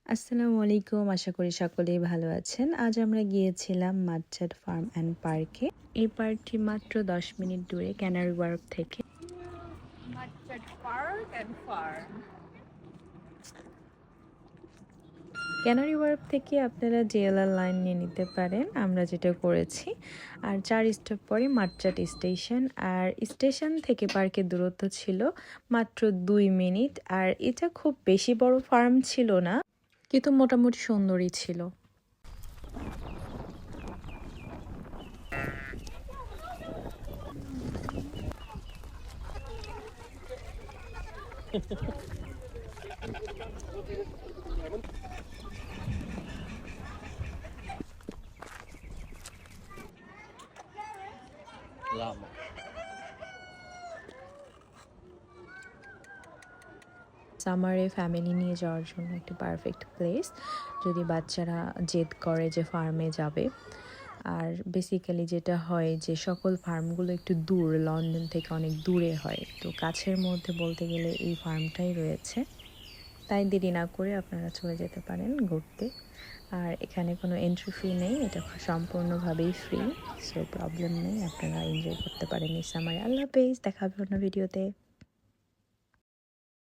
আসসালামু আলাইকুম। আশা করি সকলেই ভালো আছেন। আজ আমরা গিয়েছিলাম মাটচাট ফার্ম অ্যান্ড পার্কে। এই পার্কটি মাত্র ১০ মিনিট দূরে ক্যানারি ওয়ার্ফ থেকে। Matchat Park and Farm. Canary wharf থেকে আপনারা জেএলআর লাইন নিয়ে নিতে পারেন, আমরা যেটা করেছি। আর ৪ স্টপ পরে মাটচাট স্টেশন। আর স্টেশন থেকে পার্কের দূরত্ব ছিল মাত্র ২ মিনিট। আর এটা খুব বেশি বড় ফার্ম ছিল না, কিন্তু মোটামুটি সুন্দরই ছিল। Lama. সামারে ফ্যামিলি নিয়ে যাওয়ার জন্য একটি পারফেক্ট প্লেস, যদি বাচ্চারা জেদ করে যে ফার্মে যাবে। আর বেসিক্যালি যেটা হয় যে সকল ফার্মগুলো একটু দূর, লন্ডন থেকে অনেক দূরে হয়, তো কাছের মধ্যে বলতে গেলে এই ফার্মটাই রয়েছে। তাই দেরি না করে আপনারা চলে যেতে পারেন ঘুরতে। আর এখানে কোনো এন্ট্রি ফি নেই, এটা সম্পূর্ণভাবেই ফ্রি, সো প্রবলেম নেই, আপনারা এনজয় করতে পারেন এই সামারে। আল্লাহ হাফেজ, দেখা হবে অন্য ভিডিওতে।